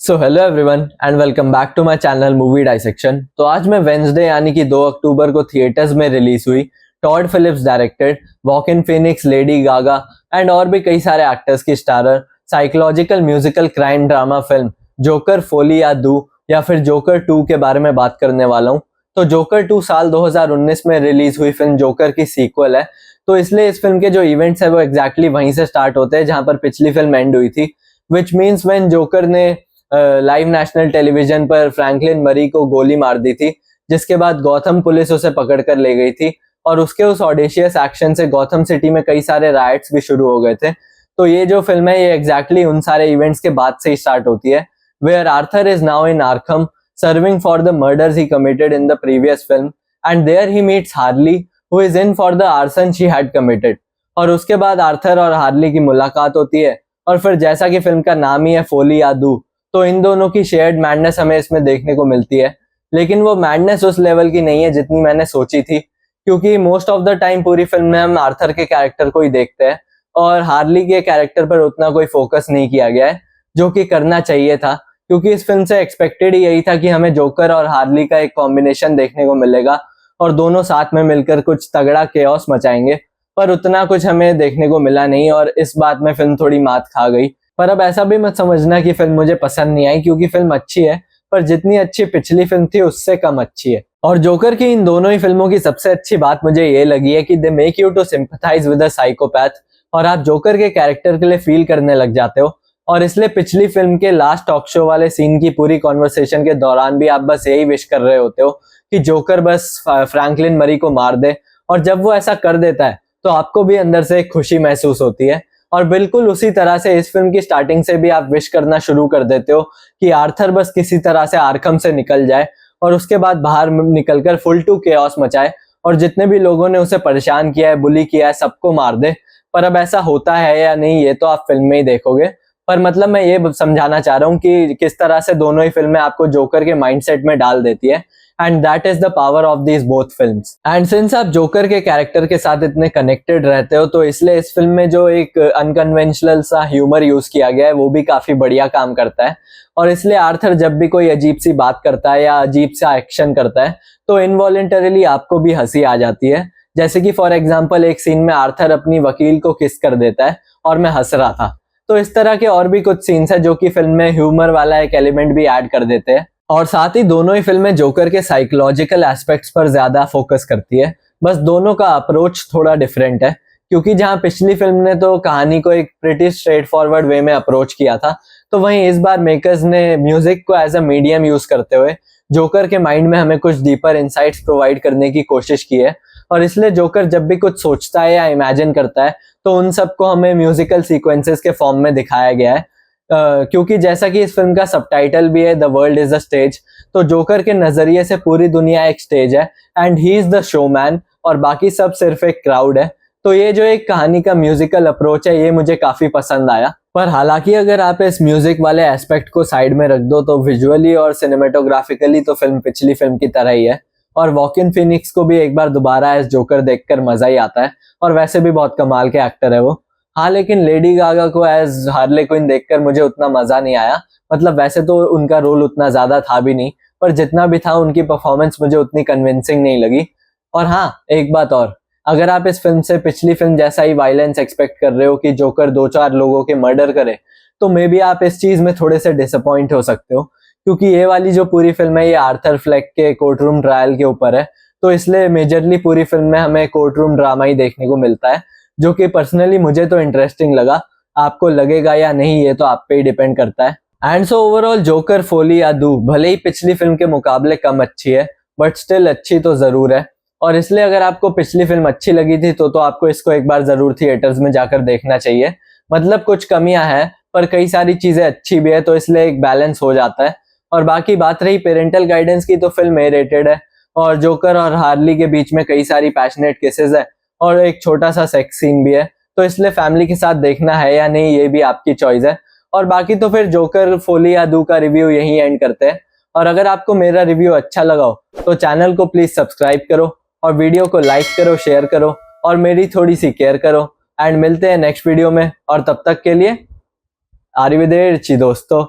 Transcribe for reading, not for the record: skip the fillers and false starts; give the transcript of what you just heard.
So hello everyone and welcome back to my channel movie dissection. तो आज मैं Wednesday यानी कि 2 अक्टूबर को थिएटर्स में रिलीज हुई Todd Phillips directed Joaquin Phoenix, Lady Gaga and और भी कई सारे एक्टर्स की starrer psychological musical crime drama film Joker Folie a दू या फिर जोकर 2 के बारे में बात करने वाला हूँ। तो जोकर 2 साल 2019 में रिलीज हुई फिल्म जोकर की सीक्वल है, तो इसलिए इस फिल्म के जो इवेंट्स है वो एग्जैक्टली वहीं से स्टार्ट होते हैं जहां पर पिछली फिल्म एंड हुई थी। विच मीन्स व्हेन जोकर ने लाइव नेशनल टेलीविजन पर फ्रैंकलिन मरी को गोली मार दी थी, जिसके बाद गौथम पुलिस उसे पकड़ कर ले गई थी और उसके उस ऑडिशियस एक्शन से गौथम सिटी में कई सारे राइट्स भी शुरू हो गए थे। तो ये जो फिल्म है ये एग्जैक्टली उन सारे इवेंट्स के बाद से ही स्टार्ट होती है, where Arthur is now in Arkham serving for the murders he committed in the previous film and there he meets Harley who is in for the arson she had committed. और उसके बाद Arthur और Harley की मुलाकात होती है और फिर जैसा कि फिल्म का नाम ही है फोली या दू, तो इन दोनों की शेयर्ड मैडनेस हमें इसमें देखने को मिलती है। लेकिन वो मैडनेस उस लेवल की नहीं है जितनी मैंने सोची थी, क्योंकि मोस्ट ऑफ द टाइम पूरी फिल्म में हम आर्थर के कैरेक्टर को ही देखते हैं और हार्ली के कैरेक्टर पर उतना कोई फोकस नहीं किया गया है, जो कि करना चाहिए था, क्योंकि इस फिल्म से एक्सपेक्टेड ही यही था कि हमें जोकर और हार्ली का एक कॉम्बिनेशन देखने को मिलेगा और दोनों साथ में मिलकर कुछ तगड़ा केओस मचाएंगे। पर उतना कुछ हमें देखने को मिला नहीं और इस बात में फिल्म थोड़ी मात खा गई। पर अब ऐसा भी मत समझना कि फिल्म मुझे पसंद नहीं आई, क्योंकि फिल्म अच्छी है, पर जितनी अच्छी पिछली फिल्म थी उससे कम अच्छी है। और जोकर की इन दोनों ही फिल्मों की सबसे अच्छी बात मुझे ये लगी है कि they make you to sympathize with a psychopath और आप जोकर के कैरेक्टर के लिए फील करने लग जाते हो। और इसलिए पिछली फिल्म के लास्ट टॉक शो वाले सीन की पूरी कॉन्वर्सेशन के दौरान भी आप बस यही विश कर रहे होते हो कि जोकर बस फ्रैंकलिन मरी को मार दे, और जब वो ऐसा कर देता है तो आपको भी अंदर से एक खुशी महसूस होती है। और बिल्कुल उसी तरह से इस फिल्म की स्टार्टिंग से भी आप विश करना शुरू कर देते हो कि आर्थर बस किसी तरह से आर्खम से निकल जाए और उसके बाद बाहर निकलकर फुल टू केओस मचाए और जितने भी लोगों ने उसे परेशान किया है, बुली किया है, सबको मार दे। पर अब ऐसा होता है या नहीं ये तो आप फिल्म में ही देखोगे। पर मतलब मैं ये समझाना चाह रहा हूँ कि किस तरह से दोनों ही फिल्में आपको जोकर के माइंडसेट में डाल देती है, and that is the power of these both films. And since आप जोकर के कैरेक्टर के साथ इतने कनेक्टेड रहते हो, तो इसलिए इस फिल्म में जो एक अनकन्वेंशनल सा ह्यूमर यूज किया गया है वो भी काफी बढ़िया काम करता है। और इसलिए आर्थर जब भी कोई अजीब सी बात करता है या अजीब सा एक्शन करता है तो इनवॉलेंटरीली आपको भी हंसी आ जाती है। जैसे कि फॉर एग्जाम्पल एक सीन में आर्थर अपनी वकील को किस कर देता है और मैं हंस रहा था। तो इस तरह के और भी कुछ सीन्स है जो कि फिल्म में ह्यूमर वाला एक एलिमेंट भी ऐड कर देते हैं। और साथ ही दोनों ही फिल्में जोकर के साइकोलॉजिकल एस्पेक्ट्स पर ज्यादा फोकस करती है, बस दोनों का अप्रोच थोड़ा डिफरेंट है। क्योंकि जहां पिछली फिल्म ने तो कहानी को एक प्रिटी स्ट्रेट फॉरवर्ड वे में अप्रोच किया था, तो वहीं इस बार मेकर्स ने म्यूजिक को एज अ मीडियम यूज करते हुए जोकर के माइंड में हमें कुछ डीपर इंसाइट्स प्रोवाइड करने की कोशिश की है। और इसलिए जोकर जब भी कुछ सोचता है या इमेजिन करता है तो उन सबको हमें म्यूजिकल सीक्वेंसेस के फॉर्म में दिखाया गया है। क्योंकि जैसा कि इस फिल्म का सबटाइटल भी है the world is a stage, तो जोकर के नजरिए से पूरी दुनिया एक स्टेज है and he is the showman और बाकी सब सिर्फ एक क्राउड है। तो ये जो एक कहानी का म्यूजिकल अप्रोच है ये मुझे काफी पसंद आया। पर हालांकि अगर आप इस म्यूजिक वाले एस्पेक्ट को साइड में रख दो तो विजुअली और सिनेमेटोग्राफिकली तो फिल्म पिछली फिल्म की तरह ही है, और वॉकिन फिनिक्स को भी एक बार दोबारा एज जोकर देखकर मजा ही आता है, और वैसे भी बहुत कमाल के एक्टर है वो। हाँ, लेकिन लेडी गागा को एज हार्ले क्विन देखकर मुझे उतना मजा नहीं आया। मतलब वैसे तो उनका रोल उतना ज्यादा था भी नहीं, पर जितना भी था उनकी परफॉर्मेंस मुझे उतनी कन्विंसिंग नहीं लगी। और हाँ, एक बात और, अगर आप इस फिल्म से पिछली फिल्म जैसा ही वायलेंस एक्सपेक्ट कर रहे हो कि जोकर 2-4 लोगों के मर्डर करे, तो मे बी आप इस चीज में थोड़े से डिसअपॉइंट हो सकते हो, क्योंकि ये वाली जो पूरी फिल्म है ये आर्थर फ्लेक के कोर्ट रूम ट्रायल के ऊपर है। तो इसलिए मेजरली पूरी फिल्म में हमें कोर्ट रूम ड्रामा ही देखने को मिलता है, जो कि पर्सनली मुझे तो इंटरेस्टिंग लगा। आपको लगेगा या नहीं ये तो आप पे ही डिपेंड करता है। And so overall joker Folie a दू भले ही पिछली फिल्म के मुकाबले कम अच्छी है, बट स्टिल अच्छी तो जरूर है। और इसलिए अगर आपको पिछली फिल्म अच्छी लगी थी तो आपको इसको एक बार जरूर थिएटर्स में जाकर देखना चाहिए। मतलब कुछ कमियां हैं पर कई सारी चीजें अच्छी भी है, तो इसलिए एक बैलेंस हो जाता है। और बाकी बात रही पेरेंटल गाइडेंस की, तो फिल्म ए रेटेड है और जोकर और हार्ली के बीच में कई सारी पैशनेट केसेस है और एक छोटा सा सेक्स सीन भी है, तो इसलिए फैमिली के साथ देखना है या नहीं ये भी आपकी चॉइस है। और बाकी तो फिर जोकर फोली या दू का रिव्यू यहीं एंड करते हैं। और अगर आपको मेरा रिव्यू अच्छा लगा हो तो चैनल को प्लीज सब्सक्राइब करो और वीडियो को लाइक करो, शेयर करो और मेरी थोड़ी सी केयर करो। एंड मिलते हैं नेक्स्ट वीडियो में, और तब तक के लिए आरिवेदेर्ची दोस्तों।